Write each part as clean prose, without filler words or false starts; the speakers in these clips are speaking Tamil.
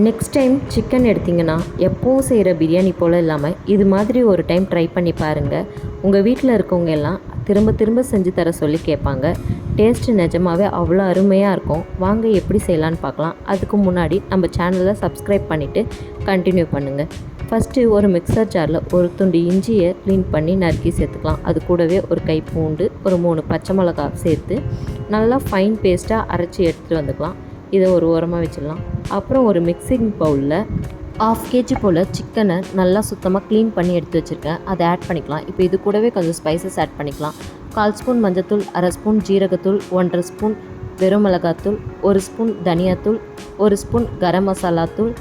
நெக்ஸ்ட் டைம் சிக்கன் எடுத்திங்கன்னா எப்போவும் செய்கிற பிரியாணி போல் இல்லாமல் இது மாதிரி ஒரு டைம் ட்ரை பண்ணி பாருங்கள். உங்கள் வீட்டில் இருக்கவங்க எல்லாம் திரும்ப திரும்ப செஞ்சு தர சொல்லி கேட்பாங்க. டேஸ்ட்டு நிஜமாகவே அவ்வளோ அருமையாக இருக்கும். வாங்க எப்படி செய்யலான்னு பார்க்கலாம். அதுக்கு முன்னாடி நம்ம சேனலை சப்ஸ்கிரைப் பண்ணிவிட்டு கண்டினியூ பண்ணுங்கள். ஃபஸ்ட்டு ஒரு மிக்சர் ஜாரில் ஒரு துண்டு இஞ்சியை க்ளீன் பண்ணி நறுக்கி சேர்த்துக்கலாம். அது கூடவே ஒரு கை பூண்டு, ஒரு 3 பச்சை மிளகா சேர்த்து நல்லா ஃபைன் பேஸ்ட்டாக அரைச்சி எடுத்துகிட்டு வந்துக்கலாம். இதை ஒரு ஓரமாக வச்சிடலாம். அப்புறம் ஒரு மிக்சிங் பவுலில் 1/2 kg போல் சிக்கனை நல்லா சுத்தமாக க்ளீன் பண்ணி எடுத்து வச்சுருக்கேன். அதை ஆட் பண்ணிக்கலாம். இப்போ இது கூடவே கொஞ்சம் ஸ்பைசஸ் ஆட் பண்ணிக்கலாம். 1/4 ஸ்பூன் மஞ்சத்தூள், 1/2 ஸ்பூன் ஜீரகத்தூள், 1/2 ஸ்பூன் வெறும் மிளகாத்தூள், 1 ஸ்பூன் தனியாத்தூள், 1 ஸ்பூன் கரம் மசாலா தூள்,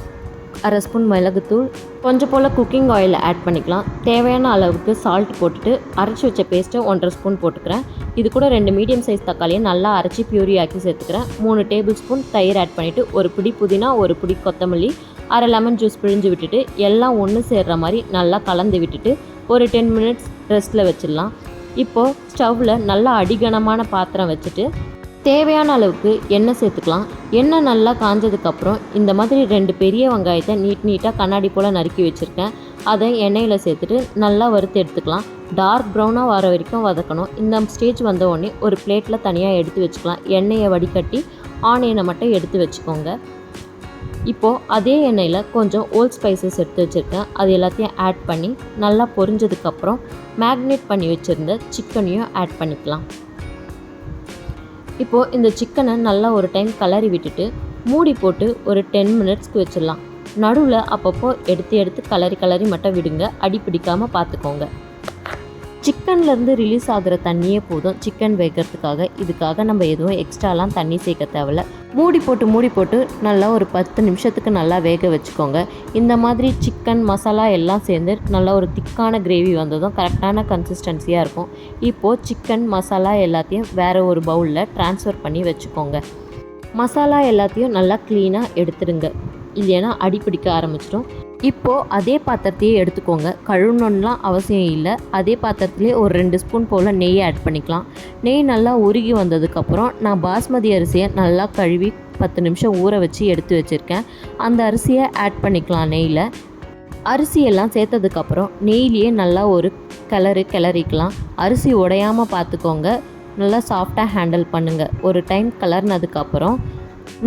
1/2 ஸ்பூன் மிளகுத்தூள், கொஞ்சம் போல் குக்கிங் ஆயில் ஆட் பண்ணிக்கலாம். தேவையான அளவுக்கு சால்ட் போட்டுட்டு அரைச்சி வச்ச பேஸ்ட்டை 1/2 ஸ்பூன் போட்டுக்கிறேன். இது கூட 2 மீடியம் சைஸ் தக்காளியை நல்லா அரைச்சி பியூரி ஆக்கி சேர்த்துக்கிறேன். 3 டேபிள் ஸ்பூன் தயிர் ஆட் பண்ணிவிட்டு ஒரு பிடி புதினா, ஒரு பிடி கொத்தமல்லி, 1/2 லெமன் ஜூஸ் பிழிஞ்சு விட்டுட்டு எல்லாம் ஒன்று சேர்கிற மாதிரி நல்லா கலந்து விட்டுட்டு ஒரு 10 மினிட்ஸ் ரெஸ்ட்டில் வச்சிடலாம். இப்போது ஸ்டவ்வில் நல்லா அடிகனமான பாத்திரம் வச்சுட்டு தேவையான அளவுக்கு எண்ணெய் சேர்த்துக்கலாம். எண்ணெய் நல்லா காஞ்சதுக்கப்புறம் இந்த மாதிரி 2 பெரிய வெங்காயத்தை நீட்டாக கண்ணாடி போல் நறுக்கி வச்சுருக்கேன். அதை எண்ணெயில் சேர்த்துட்டு நல்லா வறுத்து எடுத்துக்கலாம். டார்க் ப்ரௌனாக வர வரைக்கும் வதக்கணும். இந்த ஸ்டேஜ் வந்த உடனே ஒரு பிளேட்டில் தனியாக எடுத்து வச்சுக்கலாம். எண்ணெயை வடிகட்டி ஆனியனை மட்டும் எடுத்து வச்சுக்கோங்க. இப்போது அதே எண்ணெயில் கொஞ்சம் ஓல்ட் ஸ்பைசஸ் எடுத்து வச்சுருக்கேன். அது எல்லாத்தையும் ஆட் பண்ணி நல்லா பொரிஞ்சதுக்கப்புறம் மேக்னேட் பண்ணி வச்சுருந்த சிக்கனையும் ஆட் பண்ணிக்கலாம். இப்போது இந்த சிக்கனை நல்லா ஒரு டைம் கலரி விட்டுட்டு மூடி போட்டு ஒரு 10 மினிட்ஸ்க்கு வச்சிடலாம். நடுவில் அப்பப்போ எடுத்து கலரி மட்டும் விடுங்க. அடி பிடிக்காமல் பார்த்துக்கோங்க. சிக்கன்லேருந்து ரிலீஸ் ஆகிற தண்ணியே போதும் சிக்கன் வைக்கிறதுக்காக. இதுக்காக நம்ம எதுவும் எக்ஸ்ட்ராலாம் தண்ணி சேர்க்க தேவையில்ல. மூடி போட்டு நல்லா ஒரு 10 நிமிஷத்துக்கு நல்லா வேக வச்சுக்கோங்க. இந்த மாதிரி சிக்கன் மசாலா எல்லாம் சேர்ந்து நல்லா ஒரு திக்கான கிரேவி வந்ததும் கரெக்டான கன்சிஸ்டன்சியாக இருக்கும். இப்போது சிக்கன் மசாலா எல்லாத்தையும் வேறு ஒரு பவுலில் ட்ரான்ஸ்ஃபர் பண்ணி வச்சுக்கோங்க. மசாலா எல்லாத்தையும் நல்லா க்ளீனாக எடுத்துடுங்க, இல்லைன்னா அடி பிடிக்க ஆரம்பிச்சிடும். இப்போது அதே பாத்திரத்தையே எடுத்துக்கோங்க. கழுவணுன்னெலாம் அவசியம் இல்லை. அதே பாத்திரத்துலேயே ஒரு 2 ஸ்பூன் போல் நெய் ஆட் பண்ணிக்கலாம். நெய் நல்லா உருகி வந்ததுக்கப்புறம் நான் பாஸ்மதி அரிசியை நல்லா கழுவி 10 நிமிஷம் ஊற வச்சு எடுத்து வச்சுருக்கேன். அந்த அரிசியை ஆட் பண்ணிக்கலாம் நெய்யில். அரிசியெல்லாம் சேர்த்ததுக்கப்புறம் நெய்லேயே நல்லா ஒரு கிளறிக்கலாம். அரிசி உடையாமல் பார்த்துக்கோங்க. நல்லா சாஃப்டாக ஹேண்டில் பண்ணுங்கள். ஒரு டைம் கலர்னதுக்கப்புறம்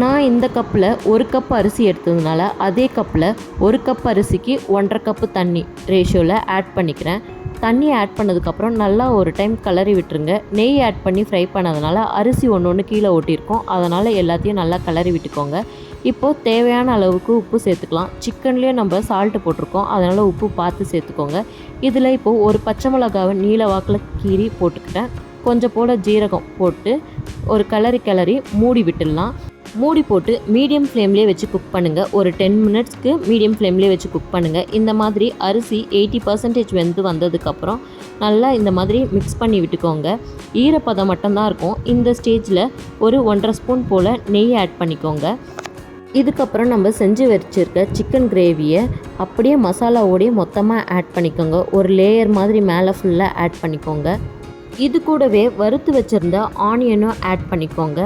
நான் இந்த கப்பில் 1 கப் அரிசி எடுத்ததுனால அதே கப்பில் 1 கப் அரிசிக்கு 1.5 கப்பு தண்ணி ரேஷியோவில் ஆட் பண்ணிக்கிறேன். தண்ணி ஆட் பண்ணதுக்கப்புறம் நல்லா ஒரு டைம் கலரி விட்டுருங்க. நெய் ஆட் பண்ணி ஃப்ரை பண்ணதுனால அரிசி ஒன்று கீழே ஒட்டியிருக்கோம். அதனால் எல்லாத்தையும் நல்லா கலரி விட்டுக்கோங்க. இப்போது தேவையான அளவுக்கு உப்பு சேர்த்துக்கலாம். சிக்கன்லேயே நம்ம சால்ட்டு போட்டிருக்கோம், அதனால் உப்பு பார்த்து சேர்த்துக்கோங்க. இதில் இப்போது ஒரு பச்சை மிளகாவை நீல வாக்கில் கீறி போட்டுக்கிட்டேன். கொஞ்சம் போல் ஜீரகம் போட்டு ஒரு கிளறி மூடி விட்டுடலாம். மூடி போட்டு மீடியம் ஃப்ளேம்லேயே வச்சு குக் பண்ணுங்கள். ஒரு 10 மினிட்ஸ்க்கு மீடியம் ஃப்ளேம்லேயே வச்சு குக் பண்ணுங்கள். இந்த மாதிரி அரிசி 80% வெந்து வந்ததுக்கப்புறம் நல்லா இந்த மாதிரி மிக்ஸ் பண்ணி விட்டுக்கோங்க. ஈரப்பதம் மட்டும்தான் இருக்கும். இந்த ஸ்டேஜில் ஒரு 1.5 ஸ்பூன் போல் நெய் ஆட் பண்ணிக்கோங்க. இதுக்கப்புறம் நம்ம செஞ்சு வச்சுருக்க சிக்கன் கிரேவியை அப்படியே மசாலாவோடையே மொத்தமாக ஆட் பண்ணிக்கோங்க. ஒரு லேயர் மாதிரி மேலே ஃபுல்லாக ஆட் பண்ணிக்கோங்க. இது கூடவே வறுத்து வச்சுருந்த ஆனியனும் ஆட் பண்ணிக்கோங்க.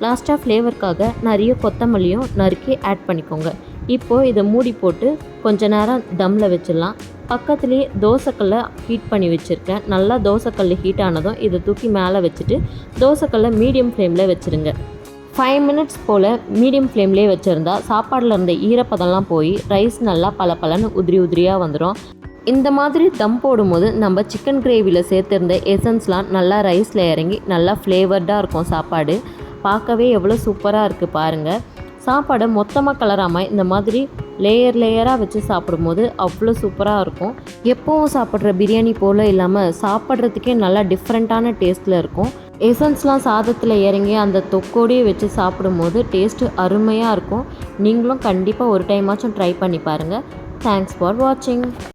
லாஸ்ட்டாக ஃப்ளேவருக்காக நிறைய கொத்தமல்லியும் நறுக்கி ஆட் பண்ணிக்கோங்க. இப்போது இதை மூடி போட்டு கொஞ்ச நேரம் தம்மில் வச்சிடலாம். பக்கத்துலேயே தோசைக்கல்லை ஹீட் பண்ணி வச்சுருக்கேன். நல்லா தோசைக்கல் ஹீட் ஆனதும் இதை தூக்கி மேலே வச்சுட்டு தோசைக்கல்லை மீடியம் ஃப்ளேமில் வச்சுருங்க. 5 மினிட்ஸ் போல் மீடியம் ஃப்ளேம்லேயே வச்சுருந்தா சாப்பாடில் இருந்த ஈரப்பதம்லாம் போய் ரைஸ் நல்லா பலன்னு உதிரியாக வந்துடும். இந்த மாதிரி தம் போடும்போது நம்ம சிக்கன் கிரேவியில் சேர்த்துருந்த எசன்ஸ்லாம் நல்லா ரைஸில் இறங்கி நல்லா ஃப்ளேவர்டாக இருக்கும். சாப்பாடு பார்க்கவே எவ்வளோ சூப்பராக இருக்குது பாருங்கள். சாப்பாடை மொத்தமாக கலராமல் இந்த மாதிரி லேயராக வச்சு சாப்பிடும்போது அவ்வளோ சூப்பராக இருக்கும். எப்போவும் சாப்பிட்ற பிரியாணி போல் இல்லாமல் சாப்பிட்றதுக்கே நல்லா டிஃப்ரெண்ட்டான டேஸ்ட்டில் இருக்கும். எசன்ஸ்லாம் சாதத்தில் இறங்கி அந்த தொக்கோடையே வச்சு சாப்பிடும்போது டேஸ்ட்டு அருமையாக இருக்கும். நீங்களும் கண்டிப்பாக ஒரு டைமாச்சும் ட்ரை பண்ணி பாருங்கள். தேங்க்ஸ் ஃபார் வாட்சிங்.